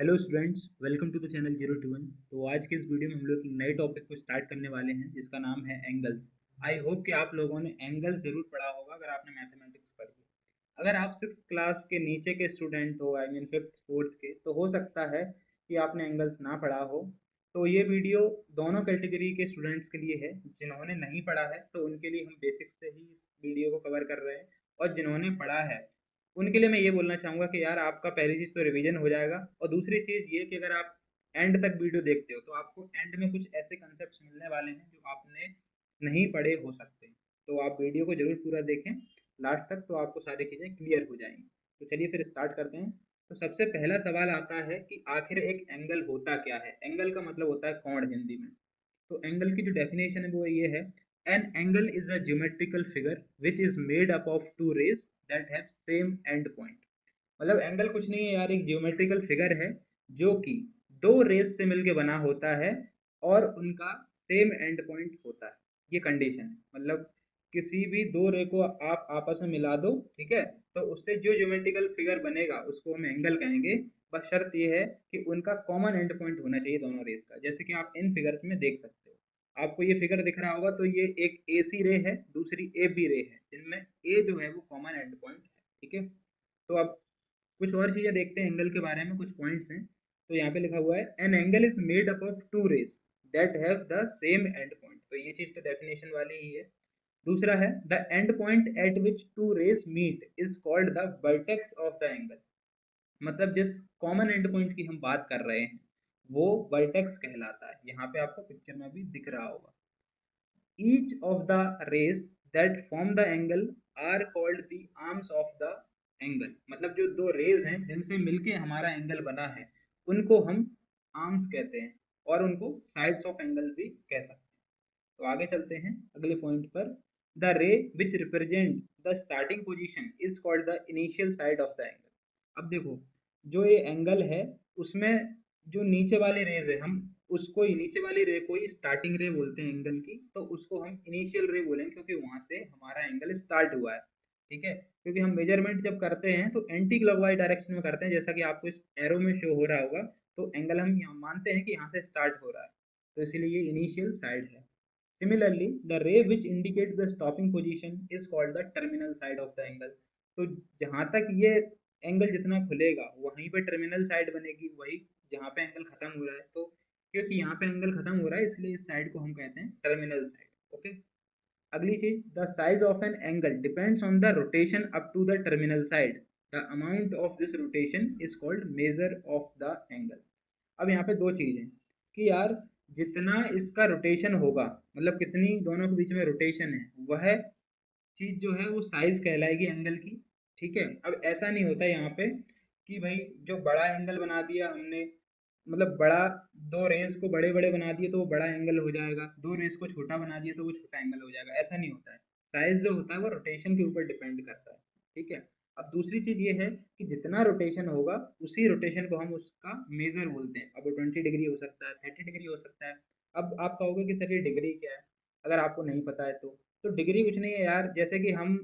Hello students, welcome to the channel 021। तो आज के इस वीडियो में हम लोग एक नए टॉपिक को स्टार्ट करने वाले हैं जिसका नाम है एंगल्स। आई होप कि आप लोगों ने एंगल्स जरूर पढ़ा होगा अगर आपने मैथमेटिक्स पढ़ी है। अगर आप सिक्स क्लास के नीचे के स्टूडेंट हो, आई मीन फिफ्थ फोर्थ के, तो हो सकता है कि आपने एंगल्स ना पढ़ा हो। तो ये वीडियो दोनों कैटेगरी के स्टूडेंट्स के लिए है। जिन्होंने नहीं पढ़ा है तो उनके लिए हम बेसिक से ही वीडियो को कवर कर रहे हैं, और जिन्होंने पढ़ा है उनके लिए मैं ये बोलना चाहूँगा कि यार आपका पहली चीज़ तो रिवीजन हो जाएगा, और दूसरी चीज़ ये कि अगर आप एंड तक वीडियो देखते हो तो आपको एंड में कुछ ऐसे कंसेप्ट मिलने वाले हैं जो आपने नहीं पढ़े हो सकते। तो आप वीडियो को जरूर पूरा देखें लास्ट तक, तो आपको सारी चीज़ें क्लियर हो जाएंगी। तो चलिए फिर स्टार्ट करते हैं। तो सबसे पहला सवाल आता है कि आखिर एक एंगल होता क्या है। एंगल का मतलब होता है कोण हिंदी में। तो एंगल की जो डेफिनेशन है वो ये है, an angle is a geometrical figure which is made up of two rays that have same end point. मतलब एंगल कुछ नहीं है यार, एक ज्योमेट्रिकल फिगर है जो कि दो रेज से मिलके बना होता है और उनका सेम एंड पॉइंट होता है। ये कंडीशन है, मतलब किसी भी दो रे को आप आपस में मिला दो, ठीक है, तो उससे जो ज्योमेट्रिकल फिगर बनेगा उसको हम एंगल कहेंगे। बस शर्त ये है कि उनका कॉमन एंड पॉइंट होना चाहिए दोनों रेज का। जैसे कि आप इन फिगर्स में देख सकते हो, आपको ये फिगर दिख रहा होगा, तो ये एक ए सी रे है, दूसरी ए बी रे है, जिनमें ए जो है वो कॉमन एंड पॉइंट है। ठीक है, तो अब कुछ और चीजें देखते हैं एंगल के बारे में, कुछ पॉइंट्स हैं। तो यहाँ पे लिखा हुआ है, an angle is made up of two rays that have the same end point. तो ये चीज तो डेफिनेशन वाली ही है। दूसरा है, the end point at which two rays meet is called the vertex of the angle. मतलब जिस कॉमन एंड पॉइंट की हम बात कर रहे हैं वो वर्टेक्स कहलाता है। यहाँ पे आपको पिक्चर में भी दिख रहा होगा। Each of the rays that form the angle are called the arms of the angle. मतलब जो दो रेज हैं जिनसे मिलके हमारा एंगल बना है उनको हम आर्म्स कहते हैं, और उनको साइड्स ऑफ एंगल भी कह सकते हैं। तो आगे चलते हैं अगले पॉइंट पर। द रे which represent the starting position is called the initial side of the angle. अब देखो, जो ये एंगल है उसमें जो नीचे वाले रेज है, हम उसको ही, नीचे वाली रे को ही स्टार्टिंग रे बोलते हैं एंगल की, तो उसको हम इनिशियल रे बोलेंगे क्योंकि वहां से हमारा एंगल स्टार्ट हुआ है। ठीक है, क्योंकि हम मेजरमेंट जब करते हैं तो एंटी क्लॉकवाइज डायरेक्शन में करते हैं, जैसा कि आपको इस एरो में शो हो रहा होगा। तो एंगल हम यहाँ मानते हैं कि यहाँ से स्टार्ट हो रहा है, तो इसीलिए ये इनिशियल साइड है। Similarly, the ray which indicates the stopping position is called the terminal side of the angle। तो जहाँ तक ये एंगल जितना खुलेगा वहीं पे टर्मिनल साइड बनेगी, वही जहाँ पे एंगल खत्म हो रहा है। तो क्योंकि यहाँ पे एंगल खत्म हो रहा है इसलिए इस साइड को हम कहते हैं टर्मिनल साइड। ओके, अगली चीज, the size of an angle depends on the rotation up to the terminal side. The amount of this rotation is called measure of the angle. अब यहाँ पे दो चीजें कि यार जितना इसका रोटेशन होगा, मतलब कितनी दोनों के बीच में रोटेशन है, वह चीज जो है वो साइज कहलाएगी एंगल की। ठीक है, अब ऐसा नहीं होता यहाँ पे कि भाई जो बड़ा एंगल बना दिया हमने, मतलब बड़ा, दो रेस को बड़े बड़े बना दिए तो वो बड़ा एंगल हो जाएगा, दो रेस को छोटा बना दिए तो वो छोटा एंगल हो जाएगा। ऐसा नहीं होता है। साइज जो होता है वो रोटेशन के ऊपर डिपेंड करता है। ठीक है, अब दूसरी चीज ये है कि जितना रोटेशन होगा उसी रोटेशन को हम उसका मेजर बोलते हैं। अब 20 डिग्री हो सकता है, 30 डिग्री हो सकता है। अब आप कहोगे कि सर ये डिग्री क्या है, अगर आपको नहीं पता है तो डिग्री कुछ नहीं है यार। जैसे कि हम,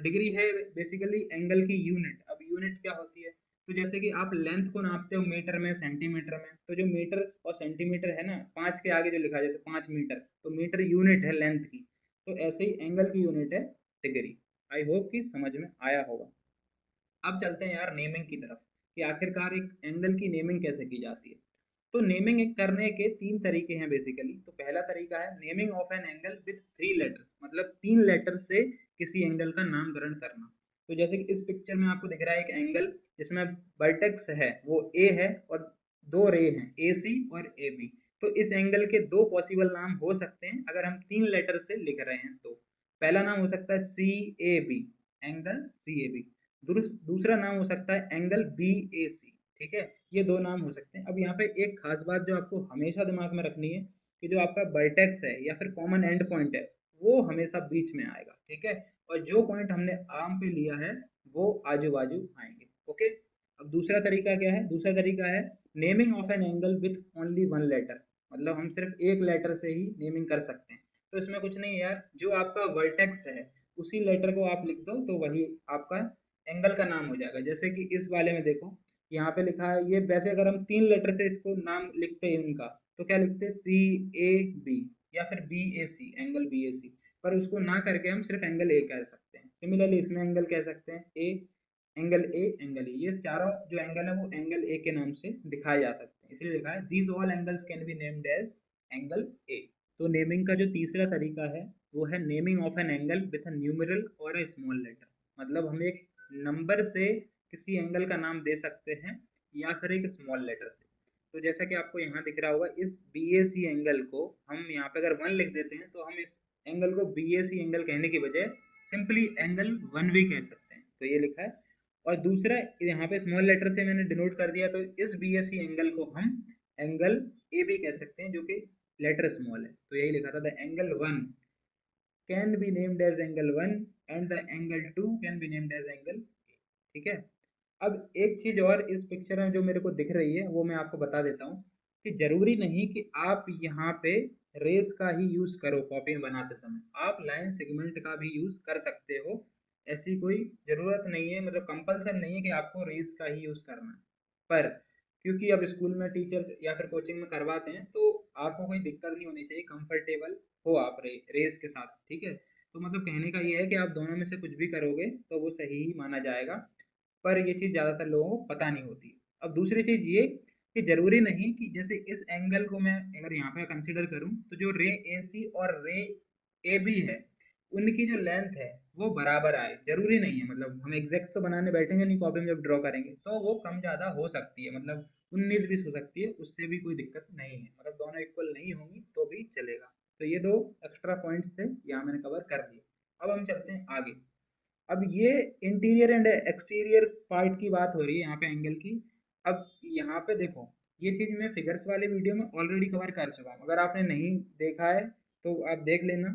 डिग्री है बेसिकली एंगल की यूनिट। अब यूनिट क्या होती है, तो जैसे कि आप लेंथ को नापते हो मीटर में, सेंटीमीटर में, तो जो मीटर और सेंटीमीटर है ना, 5 के आगे जो लिखा है जैसे 5 मीटर, तो मीटर यूनिट है लेंथ की। तो ऐसे ही एंगल की यूनिट है डिग्री। आई होप कि समझ में आया होगा। अब चलते हैं यार नेमिंग की तरफ, कि आखिरकार एक एंगल की नेमिंग कैसे की जाती है। तो नेमिंग करने के तीन तरीके हैं बेसिकली। तो पहला तरीका है naming of an angle with 3 letters, मतलब 3 लेटर से किसी एंगल का नामकरण करना। तो जैसे कि इस पिक्चर में आपको दिख रहा है एक एंगल जिसमें वर्टेक्स है वो ए है और दो रे हैं ए सी और ए बी। तो इस एंगल के दो पॉसिबल नाम हो सकते हैं अगर हम 3 लेटर से लिख रहे हैं तो। पहला नाम हो सकता है C A B, angle C A B. दूसरा नाम हो सकता है एंगल बी ए सी। ठीक है, ये दो नाम हो सकते हैं। अब यहाँ पे एक खास बात जो आपको हमेशा दिमाग में रखनी है कि जो आपका वर्टेक्स है या फिर कॉमन एंड पॉइंट है वो हमेशा बीच में आएगा। ठीक है, और जो पॉइंट हमने आर्म पे लिया है वो आजू बाजू आएंगे। ओके, अब दूसरा तरीका क्या है, दूसरा तरीका है naming of an angle with only 1 letter. मतलब हम सिर्फ एक लेटर से ही नेमिंग कर सकते हैं। तो इसमें कुछ नहीं है यार, जो आपका वर्टेक्स है उसी लेटर को आप लिख दो तो वही आपका एंगल का नाम हो जाएगा। जैसे कि इस वाले में देखो, यहाँ पे लिखा है ये, वैसे अगर हम 3 लेटर से इसको नाम लिखते हैं इनका, तो क्या लिखते हैं, सी ए बी या फिर बी ए सी, एंगल बी ए सी। पर उसको ना करके हम सिर्फ एंगल ए कह सकते हैं। सिमिलरली इसमें एंगल कह सकते हैं ए, एंगल ए, एंगल ए, ये चारों जो एंगल है वो एंगल ए के नाम से दिखाए जा सकते हैं, इसलिए लिखा है these all angles can be named as angle A. तो नेमिंग का जो तीसरा तरीका है वो है naming of an angle with a numeral और अ स्मॉल लेटर। मतलब हम एक नंबर से किसी एंगल का नाम दे सकते हैं या फिर एक स्मॉल लेटर से। तो जैसा कि आपको यहाँ दिख रहा होगा, इस बी ए सी एंगल को हम यहाँ पे अगर 1 लिख देते हैं तो हम इस एंगल को बी ए सी एंगल कहने की बजाय सिंपली एंगल 1 भी कह सकते हैं। तो ये लिखा है। और दूसरा यहाँ पे स्मॉल लेटर से मैंने डिनोट कर दिया, तो इस बी ए सी एंगल को हम एंगल ए भी कह सकते हैं, जो कि लेटर स्मॉल है। तो यही लिखा था, the angle 1 can be named as angle 1 and the angle 2 can be named as angle. ठीक है। अब एक चीज और इस पिक्चर में जो मेरे को दिख रही है वो मैं आपको बता देता हूँ कि जरूरी नहीं कि आप यहाँ पे रेस का ही यूज करो कॉपी में बनाते समय, आप लाइन सेगमेंट का भी यूज कर सकते हो। ऐसी कोई जरूरत नहीं है, मतलब कंपल्सन नहीं है कि आपको रेस का ही यूज करना है। पर क्योंकि अब स्कूल में टीचर या फिर कोचिंग में करवाते हैं, तो आपको कोई दिक्कत नहीं होनी चाहिए, कंफर्टेबल हो आप रेस के साथ। ठीक है। तो मतलब कहने का ये है कि आप दोनों में से कुछ भी करोगे तो वो सही ही माना जाएगा। पर ये चीज़ ज़्यादातर लोगों को पता नहीं होती। अब दूसरी चीज़ ये कि ज़रूरी नहीं कि जैसे इस एंगल को मैं अगर यहाँ पे कंसीडर करूँ, तो जो रे ए सी और रे ए बी है, उनकी जो लेंथ है वो बराबर आए, जरूरी नहीं है। मतलब हम एग्जैक्ट तो बनाने बैठेंगे नहीं, कॉपी में जब ड्रॉ करेंगे तो वो कम ज़्यादा हो सकती है, मतलब 19-20 हो सकती है, उससे भी कोई दिक्कत नहीं है। मतलब दोनों इक्वल नहीं होंगी तो भी चलेगा। तो ये 2 एक्स्ट्रा पॉइंट्स थे, यहाँ मैंने कवर कर दिए। अब हम चलते हैं आगे। अब ये इंटीरियर एंड एक्सटीरियर पार्ट की बात हो रही है यहाँ पे एंगल की। अब यहाँ पे देखो, ये चीज़ मैं फिगर्स वाले वीडियो में ऑलरेडी कवर कर चुका हूँ, अगर आपने नहीं देखा है तो आप देख लेना,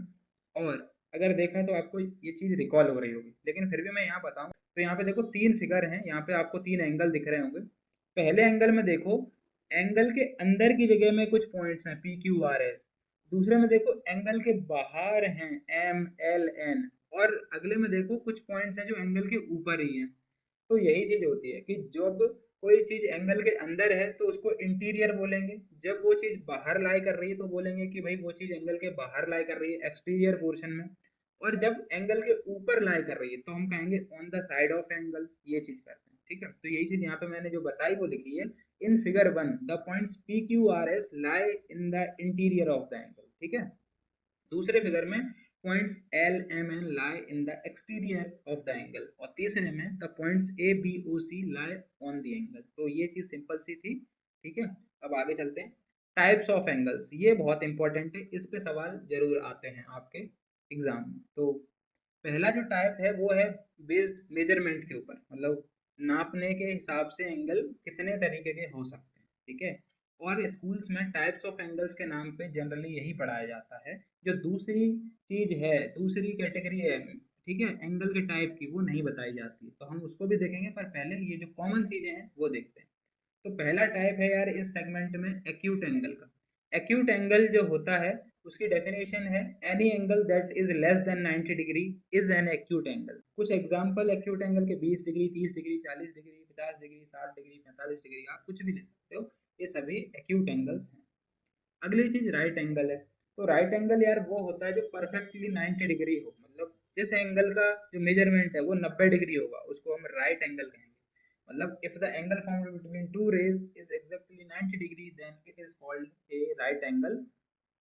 और अगर देखा है तो आपको ये चीज़ रिकॉल हो रही होगी। लेकिन फिर भी मैं यहाँ बताऊँ, तो यहाँ पे देखो 3 फिगर हैं, यहाँ पे आपको 3 एंगल दिख रहे होंगे। पहले एंगल में देखो, एंगल के अंदर की जगह में कुछ पॉइंट्स हैं पी क्यू आर एस। दूसरे में देखो एंगल के बाहर हैं एम एल एन। और अगले में देखो कुछ पॉइंट्स हैं जो एंगल के ऊपर ही हैं। तो यही चीज होती है कि जब कोई चीज एंगल के अंदर है तो उसको इंटीरियर बोलेंगे, जब वो चीज बाहर लाई कर रही है तो बोलेंगे कि भाई वो चीज एंगल के बाहर लाई कर रही है, एक्सटीरियर पोर्शन में। और जब एंगल के ऊपर लाई कर रही है तो हम कहेंगे on the side of angle, ये चीज करते हैं। ठीक है। तो यही चीज यहाँ पे मैंने जो बताई वो लिखी है, in figure 1 the points P Q R S lie in the interior of the angle. ठीक है। दूसरे फिगर में points L M N lie in the exterior of the angle, और तीसरे में the points A B O C lie on the angle. तो ये चीज सिंपल सी थी। ठीक है। अब आगे चलते हैं। टाइप्स ऑफ एंगल्स, ये बहुत इंपॉर्टेंट है, इस पे सवाल जरूर आते हैं आपके एग्जाम में। तो पहला जो टाइप है वो है बेस्ड मेजरमेंट के ऊपर, मतलब नापने के हिसाब से एंगल कितने तरीके के हो सकते हैं। ठीक है। और स्कूल्स में टाइप्स ऑफ एंगल्स के नाम पे जनरली यही पढ़ाया जाता है। जो दूसरी चीज है, दूसरी कैटेगरी है, ठीक है, एंगल के टाइप की, वो नहीं बताई जाती, तो हम उसको भी देखेंगे। पर पहले ये जो कॉमन चीजें हैं वो देखते हैं। तो पहला टाइप है यार इस सेगमेंट में एक्यूट एंगल का। एक्यूट एंगल जो होता है उसकी डेफिनेशन है any angle that is less than 90 degree is an acute angle. कुछ एग्जांपल एक्यूट एंगल के 20 degree, 30 degree, 40 degree, 50 degree, 60 degree, 45 degree, आप कुछ भी ले सकते हो। ये सभी एक्यूट एंगल्स हैं। अगली चीज राइट एंगल है। तो राइट एंगल यार वो होता है जो परफेक्टली 90 डिग्री हो, मतलब जिस एंगल का जो मेजरमेंट है वो 90 डिग्री होगा उसको हम राइट एंगल कहेंगे। मतलब if the angle found between two rays is exactly 90 degree then it is called a right angle.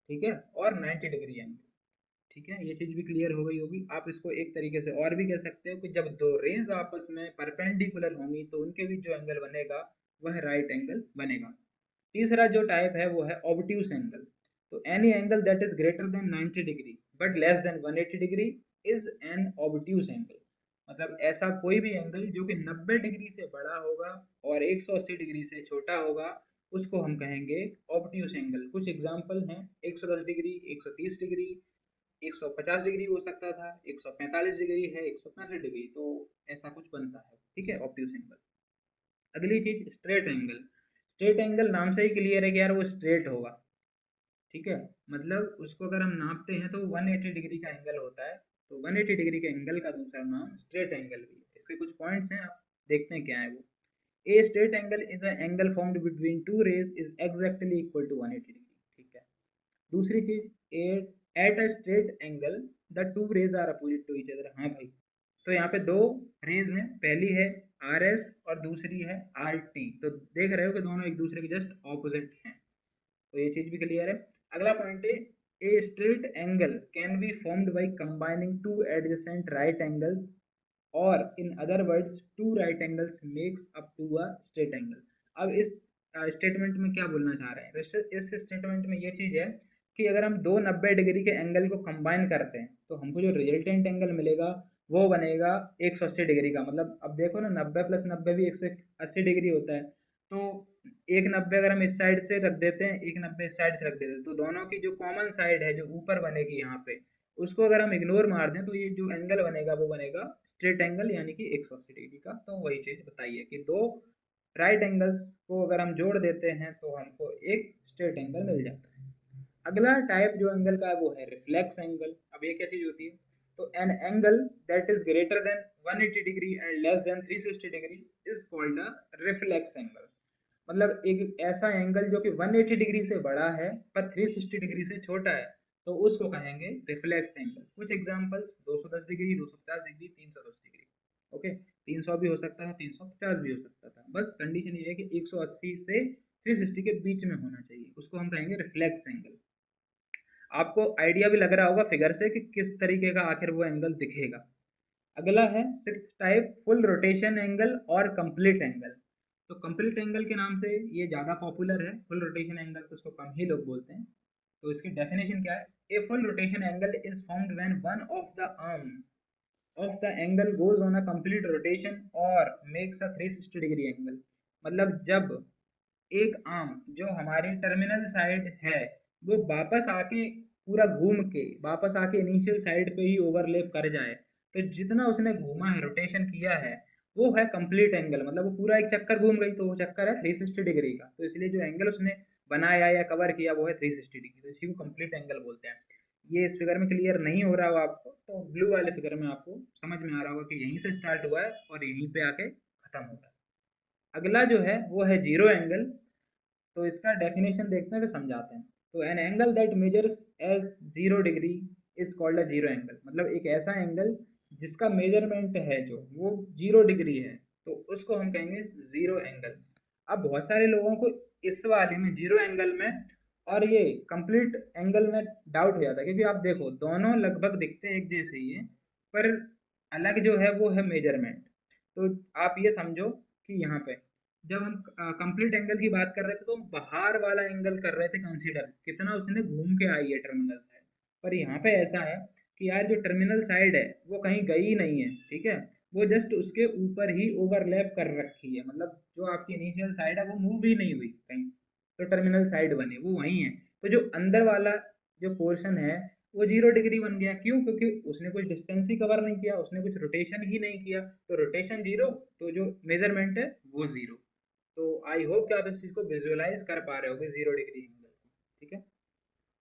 ठीक है। और 90 डिग्री एंगल। ठीक है। ये चीज भी क्लियर हो गई होगी। आप इसको एक तरीके से और भी कह सकते हो कि जब दो रेज आपस में परपेंडिकुलर होंगी तो उनके बीच जो एंगल बनेगा वह राइट एंगल बनेगा। तीसरा जो टाइप है वो है ऑब्ट्यूस एंगल। तो any angle that is greater than 90 degree but less than 180 degree is an obtuse angle. मतलब ऐसा कोई भी एंगल जो कि 90 डिग्री से बड़ा होगा और 180 डिग्री से छोटा होगा उसको हम कहेंगे ऑब्ट्यूस एंगल। कुछ एग्जांपल हैं, 110 डिग्री, 130 डिग्री, 150 डिग्री हो सकता था, 145 डिग्री है, 165 डिग्री, तो ऐसा कुछ बनता है। ठीक है, ऑब्ट्यूस एंगल। अगली चीज स्ट्रेट एंगल। स्ट्रेट एंगल नाम से ही क्लियर है कि यार वो स्ट्रेट होगा। ठीक है। मतलब उसको अगर हम नापते हैं तो 180 डिग्री का एंगल होता है। तो 180 डिग्री के एंगल का दूसरा नाम स्ट्रेट एंगल भी है। इसके कुछ पॉइंट्स हैं, आप देखते हैं क्या है वो। A straight angle is a angle formed between two rays is exactly equal to 180 degree. ठीक है। दूसरी चीज, at a straight angle the two rays are opposite to each other. हाँ भाई, तो यहाँ पे दो रेज हैं, पहली है आर एस और दूसरी है आर टी, तो देख रहे हो कि दोनों एक दूसरे के जस्ट ऑपोजिट हैं, तो ये चीज भी क्लियर है। अगला पॉइंट है, a straight angle can be formed by combining two adjacent right angles और in other words two right angles makes up to a straight angle. अब इस स्टेटमेंट में क्या बोलना चाह रहे हैं, इस स्टेटमेंट में ये चीज है कि अगर हम दो 90 डिग्री के एंगल को कंबाइन करते हैं तो हमको जो रिजल्टेंट एंगल मिलेगा वो बनेगा 180 डिग्री का। मतलब अब देखो ना, 90 प्लस 90 भी 180 डिग्री होता है, तो एक 90 अगर हम इस साइड से रख देते हैं, एक 90 इस साइड से रख देते हैं, तो दोनों की जो कॉमन साइड है जो ऊपर बनेगी यहाँ पे, उसको अगर हम इग्नोर मार दें तो ये जो एंगल बनेगा वो बनेगा स्ट्रेट एंगल, यानी कि 180 डिग्री का। तो वही चीज बताइए कि दो राइट एंगल्स को अगर हम जोड़ देते हैं तो हमको एक स्ट्रेट एंगल मिल जाता है। अगला टाइप जो एंगल का है वो है रिफ्लेक्स एंगल। अब ये क्या चीज होती है, तो an angle that is greater than 180 degree and less than 360 degree is called a reflex angle. मतलब एक ऐसा एंगल जो कि 180 डिग्री से बड़ा है पर 360 डिग्री से छोटा है, तो उसको कहेंगे रिफ्लेक्स एंगल। कुछ examples, 210 degree, 250 degree, 310 degree. Okay, 300 भी हो सकता था, 350 भी हो सकता था, बस कंडीशन ये है कि 180 से 360 के बीच में होना चाहिए, उसको हम कहेंगे रिफ्लेक्स एंगल। आपको आइडिया भी लग रहा होगा फिगर से कि किस तरीके का आखिर वो एंगल दिखेगा। अगला है six type, full rotation angle और कंप्लीट एंगल। तो कंप्लीट एंगल के नाम से ये ज़्यादा पॉपुलर है, फुल रोटेशन एंगल तो उसको कम ही लोग बोलते हैं। तो इसकी डेफिनेशन क्या है, a full rotation angle is found when one of the arm of the angle goes on a complete rotation और मेक्स अ 360 डिग्री एंगल। मतलब जब एक आर्म जो हमारी टर्मिनल साइड है वो वापस आके पूरा घूम के वापस आके इनिशियल साइड पे ही ओवरलैप कर जाए, तो जितना उसने घूमा है, रोटेशन किया है, वो है कंप्लीट एंगल। मतलब वो पूरा एक चक्कर घूम गई तो वो चक्कर है 360 डिग्री का, तो इसलिए जो एंगल उसने बनाया या कवर किया वो है 360 डिग्री, तो इसी को कंप्लीट एंगल बोलते हैं। ये इस फिगर में क्लियर नहीं हो रहा हो आपको, तो ब्लू वाले फिगर में आपको समझ में आ रहा होगा कि यहीं से स्टार्ट हुआ है और यहीं पे आके खत्म हो रहा है। अगला जो है वो है जीरो एंगल। तो इसका डेफिनेशन देखते हैं तो समझाते हैं। तो an angle that measures as 0 degree is called a zero angle. मतलब एक ऐसा एंगल जिसका मेजरमेंट है जो वो 0 डिग्री है, तो उसको हम कहेंगे जीरो एंगल। अब बहुत सारे लोगों को इस वाले में जीरो एंगल में और ये कंप्लीट एंगल में डाउट हो जाता है, क्योंकि आप देखो दोनों लगभग दिखते हैं एक जैसे ही है, पर अलग जो है वो है मेजरमेंट। तो आप ये समझो कि यहाँ पे जब हम कंप्लीट एंगल की बात कर रहे थे तो हम बाहर वाला एंगल कर रहे थे कंसीडर, कितना उसने घूम के आई है टर्मिनल साइड। पर यहाँ पे ऐसा है कि यार जो टर्मिनल साइड है वो कहीं गई ही नहीं है, ठीक है, वो जस्ट उसके ऊपर ही ओवरलैप कर रखी है। मतलब जो आपकी इनिशियल साइड है वो मूव ही नहीं हुई कहीं, तो टर्मिनल साइड बने वो वही है। तो जो अंदर वाला जो पोर्शन है वो 0 डिग्री बन गया, क्यों? क्योंकि उसने कुछ डिस्टेंस ही कवर नहीं किया, उसने कुछ रोटेशन ही नहीं किया, तो रोटेशन जीरो, तो जो मेजरमेंट है वो जीरो। तो आई होप कि आप इस चीज को विजुअलाइज कर पा रहे होगे 0 डिग्री एंगल। ठीक है,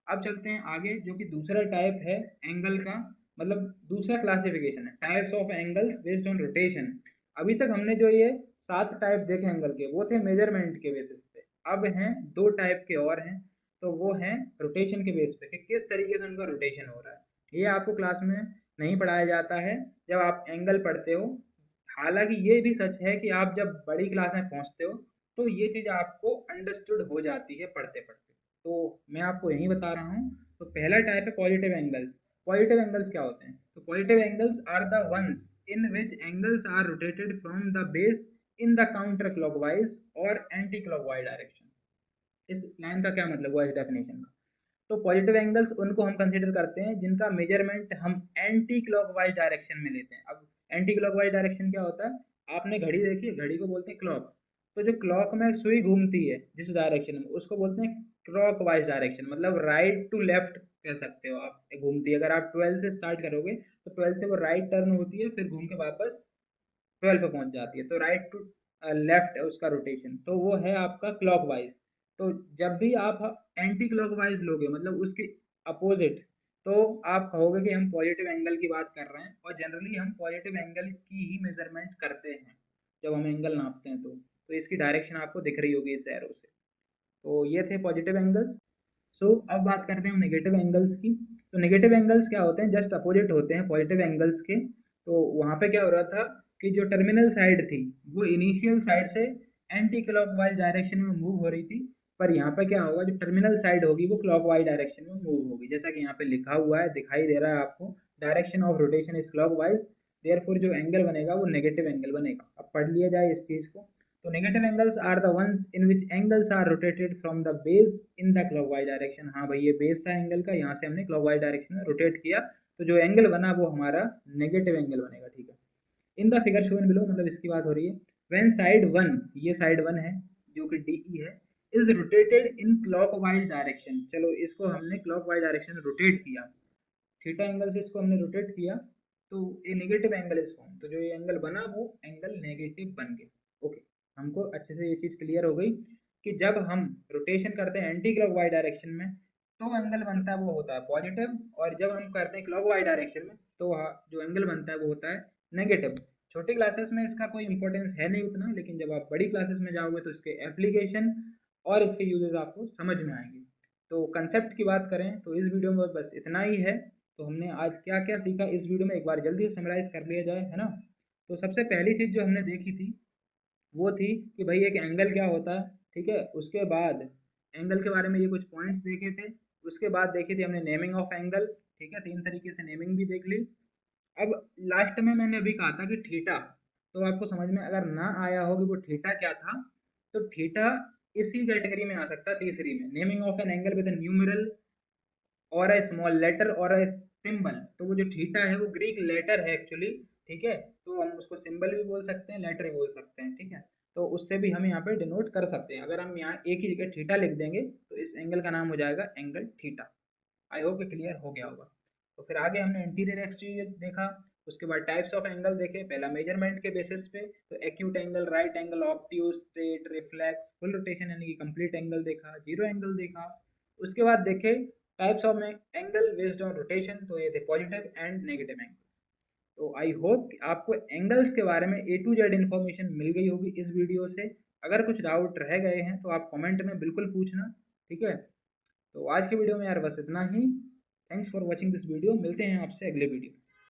अब चलते हैं आगे, जो कि दूसरा टाइप है एंगल का, मतलब दूसरा क्लासिफिकेशन है types of angles based on rotation. अभी तक हमने जो ये 7 टाइप देखे एंगल के वो थे मेजरमेंट के बेसिस पे, अब हैं 2 टाइप के और हैं, तो वो हैं रोटेशन के बेस पे कि किस तरीके से उनका रोटेशन हो रहा है। ये आपको क्लास में नहीं पढ़ाया जाता है जब आप एंगल पढ़ते हो। हालांकि ये भी सच है कि आप जब बड़ी क्लास में पहुंचते हो तो ये चीज़ आपको अंडरस्टूड हो जाती है पढ़ते पढ़ते। तो मैं आपको यही बता रहा हूँ। तो पहला टाइप है पॉजिटिव एंगल्स। पॉजिटिव एंगल्स क्या होते हैं? तो positive angles are the ones in which angles are rotated from the base in the counter clockwise और एंटी क्लॉकवाइज डायरेक्शन। इस लाइन का क्या मतलब हुआ इस डेफिनेशन का? तो पॉजिटिव एंगल्स उनको हम कंसीडर करते हैं जिनका मेजरमेंट हम एंटी क्लॉकवाइज डायरेक्शन में लेते हैं। अब एंटी क्लॉकवाइज डायरेक्शन क्या होता है? आपने घड़ी देखी है, घड़ी को बोलते हैं क्लॉक। तो जो क्लॉक में सुई घूमती है जिस डायरेक्शन में, उसको बोलते हैं क्लॉकवाइज डायरेक्शन, मतलब राइट टू लेफ्ट कह सकते हो आप, घूमती है। अगर आप 12 से स्टार्ट करोगे तो 12 से वो राइट टर्न होती है, फिर घूम के वापस 12 पे पहुंच जाती है, तो राइट टू लेफ्ट है उसका रोटेशन, तो वो है आपका क्लॉकवाइज। तो जब भी आप एंटी क्लॉकवाइज लोगे, मतलब उसके अपोजिट, तो आप कहोगे कि हम पॉजिटिव एंगल की बात कर रहे हैं, और जनरली हम पॉजिटिव एंगल की ही मेजरमेंट करते हैं जब हम एंगल नापते हैं। तो तो इसकी डायरेक्शन आपको दिख रही होगी इस एरो से। तो ये थे पॉजिटिव एंगल्स। सो अब बात करते हैं हम नेगेटिव एंगल्स की। तो नेगेटिव एंगल्स क्या होते हैं, जस्ट अपोजिट होते हैं पॉजिटिव एंगल्स के। तो वहाँ पे क्या हो रहा था कि जो टर्मिनल साइड थी वो इनिशियल साइड से एंटी क्लॉकवाइज डायरेक्शन में मूव हो रही थी, पर यहाँ पे क्या होगा, जो टर्मिनल साइड होगी वो क्लॉकवाइज डायरेक्शन में मूव होगी, जैसा कि यहाँ पे लिखा हुआ है, दिखाई दे रहा है आपको, direction of rotation is clockwise, therefore जो एंगल बनेगा वो नेगेटिव एंगल बनेगा। अब पढ़ लिया जाए इस चीज को। तो negative angles are the ones in which angles are rotated from the base in the clockwise direction. हाँ भाई, ये बेस था एंगल का, यहाँ से हमने क्लॉकवाइज डायरेक्शन में रोटेट किया, तो जो एंगल बना वो हमारा नेगेटिव एंगल बनेगा। ठीक है, in the figure shown below, मतलब इसकी बात हो रही है। व्हेन साइड वन, ये साइड वन है जो कि DE है, is rotated in clockwise direction. चलो इसको हमने क्लॉकवाइज डायरेक्शन में रोटेट किया, थीटा एंगल से इसको हमने रोटेट किया, तो ये नेगेटिव एंगल इज फॉर्म। तो जो ये एंगल बना वो एंगल नेगेटिव बन गया। ओके, हमको अच्छे से ये चीज़ क्लियर हो गई कि जब हम रोटेशन करते हैं एंटी क्लॉकवाइज डायरेक्शन में तो एंगल बनता है वो होता है पॉजिटिव, और जब हम करते हैं क्लॉकवाइज डायरेक्शन में तो जो एंगल बनता है वो होता है नेगेटिव। छोटी क्लासेस में इसका कोई इंपॉर्टेंस है नहीं उतना, लेकिन जब आप बड़ी क्लासेस में जाओगे तो इसके एप्लीकेशन और इसके यूजेस आपको समझ में आएंगे। तो कंसेप्ट की बात करें तो इस वीडियो में बस इतना ही है। तो हमने आज क्या क्या सीखा इस वीडियो में एक बार जल्दी से समराइज कर लिया जाए, है ना। तो सबसे पहली चीज़ जो हमने देखी थी वो थी कि भाई एक एंगल क्या होता है, ठीक है। उसके बाद एंगल के बारे में ये कुछ पॉइंट्स देखे थे। उसके बाद देखी थी हमने नेमिंग ऑफ एंगल, ठीक है, 3 तरीके से नेमिंग भी देख ली। अब लास्ट में मैंने अभी कहा था कि थीटा, तो आपको समझ में अगर ना आया हो कि वो थीटा क्या था, तो थीटा इसी कैटेगरी में आ सकता है, तीसरी में, naming of an angle with numeral और अ स्मॉल लेटर और अ सिंबल। तो वो जो थीटा है वो ग्रीक लेटर है एक्चुअली, ठीक है। तो हम उसको सिंबल भी बोल सकते हैं, लेटर भी बोल सकते हैं, ठीक है। तो उससे भी हम यहाँ पे डिनोट कर सकते हैं। अगर हम यहाँ एक ही जगह थीटा लिख देंगे तो इस एंगल का नाम हो जाएगा एंगल थीटा। आई होप ये क्लियर हो गया होगा। तो फिर आगे हमने इंटीरियर एक्सटीरियर देखा। उसके बाद टाइप्स ऑफ एंगल देखे, पहला मेजरमेंट के बेसिस पे, तो acute angle, right angle, obtuse, straight, reflex, full rotation यानी कि कंप्लीट एंगल देखा, जीरो एंगल देखा। उसके बाद देखे types of angle based on rotation, तो ये थे पॉजिटिव एंड नेगेटिव एंगल। तो आई होप आपको एंगल्स के बारे में A to Z इन्फॉर्मेशन मिल गई होगी इस वीडियो से। अगर कुछ डाउट रह गए हैं तो आप कमेंट में बिल्कुल पूछना, ठीक है। तो आज के वीडियो में यार बस इतना ही। Thanks for watching this video, मिलते हैं आपसे अगले वीडियो।